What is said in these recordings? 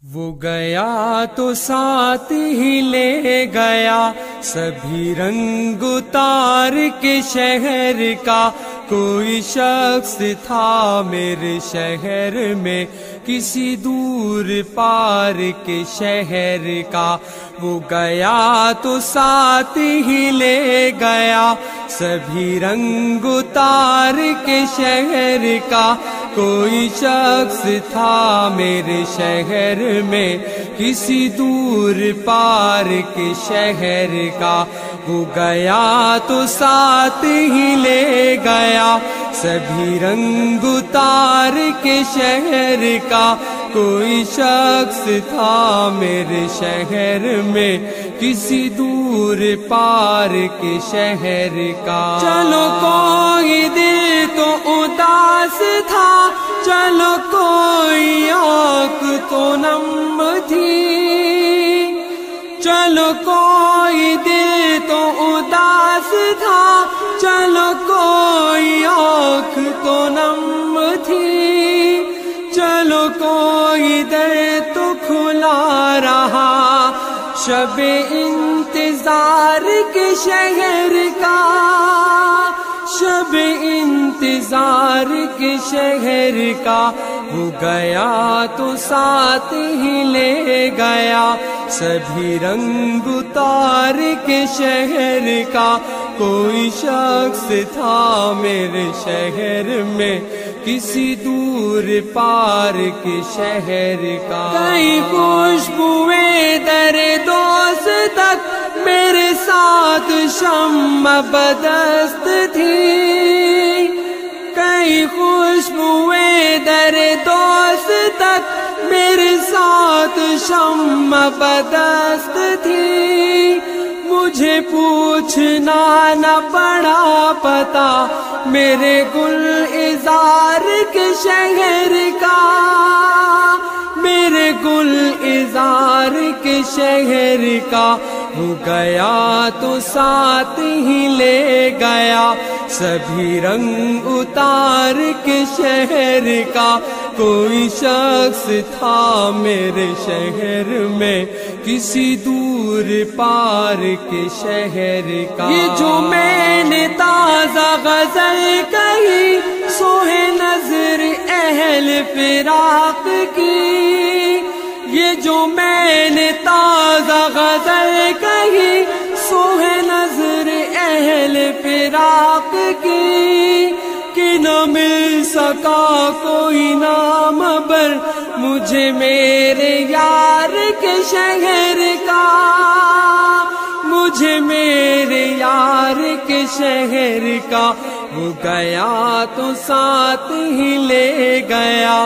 وہ گیا تو ساتھ ہی لے گیا سبھی رنگ اتار کے شہر کا۔ کوئی شخص تھا میرے شہر میں کسی دور پار کے شہر کا۔ وہ گیا تو ساتھ ہی لے گیا سبھی رنگ اتار کے شہر کا۔ کوئی شخص تھا میرے شہر میں کسی دور پار کے شہر کا۔ وہ گیا تو ساتھ ہی لے گیا سبھی رنگ اتار کے شہر کا۔ کوئی شخص تھا میرے شہر میں کسی دور پار کے شہر کا۔ چلو کوئی دل تو اداس تھا، چلو کوئی آنکھ تو نم تھی، چلو کوئی دل تو اداس تھا، چلو کوئی آنکھ تو نم تھی، چلو کوئی در تو کھلا رہا شب انتظار کے شہر کا، شب انتظار کے شہر کا۔ وہ گیا تو ساتھ ہی لے گیا سبھی رنگ اتار کے شہر کا۔ کوئی شخص تھا میرے شہر میں کسی دور پار کے شہر کا۔ کئی خوشبوئیں در دوست تک میرے ساتھ شمع بدست تھی، کئی خوشبوئیں در دوست تک میرے ساتھ شمع بدست تھی۔ مجھے پوچھنا نہ پڑا پتا میرے گلزار کے شہر کا، میرے گلزار کے شہر کا۔ وہ گیا تو ساتھ ہی لے گیا سبھی رنگ اتار کے شہر کا۔ کوئی شخص تھا میرے شہر میں کسی دور پار کے شہر کا۔ یہ جو میں نے تازہ غزل کہی سو ہے نظر اہل فراق کی، یہ جو میں نے تازہ غزل کہی سو ہے نظر اہل فراق کی، کہ نہ مل سکا کوئی نام بر مجھے میرے یار کے شہر کا، مجھے میرے یار کے شہر کا۔ وہ گیا تو ساتھ ہی لے گیا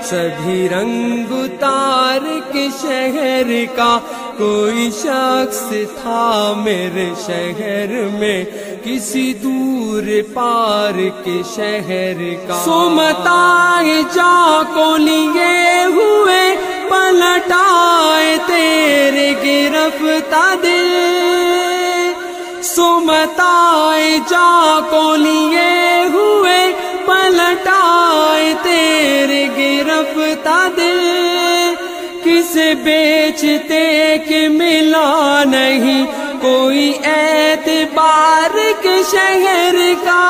سبھی رنگ اتار کے شہر کا۔ کوئی شخص تھا میرے شہر میں کسی دور پار کے شہر کا۔ سو متائے جا کو لیے ہوئے پلٹائے تیرے گرفتہ دل، سو متائے جا کو لیے ہوئے پلٹائے تیرے گرفتہ دل، کسے بیچتے کہ ملا نہیں کوئی اعتبار کے شہر کا،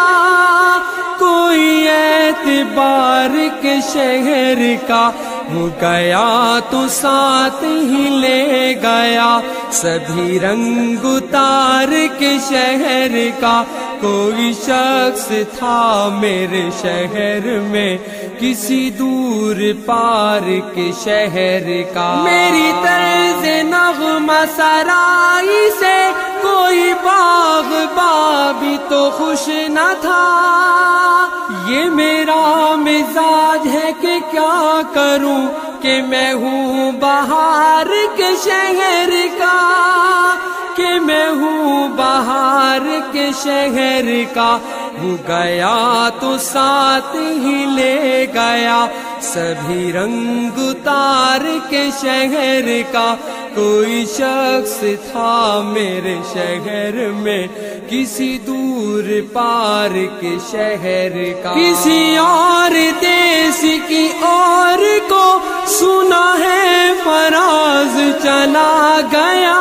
کوئی اعتبار کے شہر کا۔ وہ گیا تو ساتھ ہی لے گیا سبھی رنگ اتار کے شہر کا۔ کوئی شخص تھا میرے شہر میں کسی دور پار کے شہر کا۔ میری طرز نغمہ سرائی سے کوئی باغ بابی تو خوش نہ تھا، یہ میرا مزاج ہے کہ کیا کروں کہ میں ہوں بہار کے شہر کا، کہ میں ہوں بہار کے شہر کا۔ وہ گیا تو ساتھ ہی لے گیا سبھی رنگ اتار کے شہر کا۔ کوئی شخص تھا میرے شہر میں کسی دور پار کے شہر کا۔ کسی اور دیس کی اور کو سنا ہے فراز چلا گیا،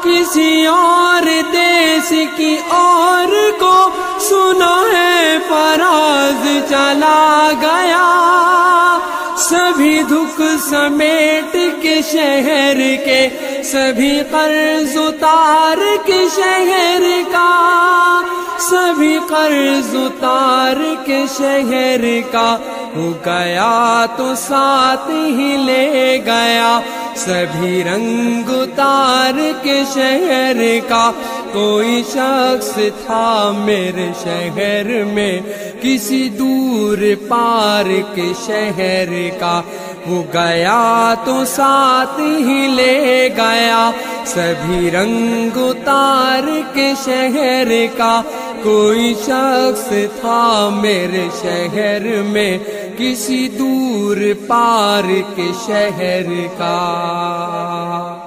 کسی اور دیس کی اور کو سنا ہے فراز چلا گیا، سبھی دکھ سمیٹ کے شہر کے، سبھی قرض اتار کے شہر کا، سبھی قرض اتار کے شہر کا، ہو گیا تو ساتھ ہی لے گیا، سبھی رنگ اتار کے شہر کا۔ کوئی شخص تھا میرے شہر میں کسی دور پار کے شہر کا، وہ گیا تو ساتھ ہی لے گیا، سبھی رنگ اتار کے شہر کا۔ کوئی شخص تھا میرے شہر میں کسی دور پار کے شہر کا۔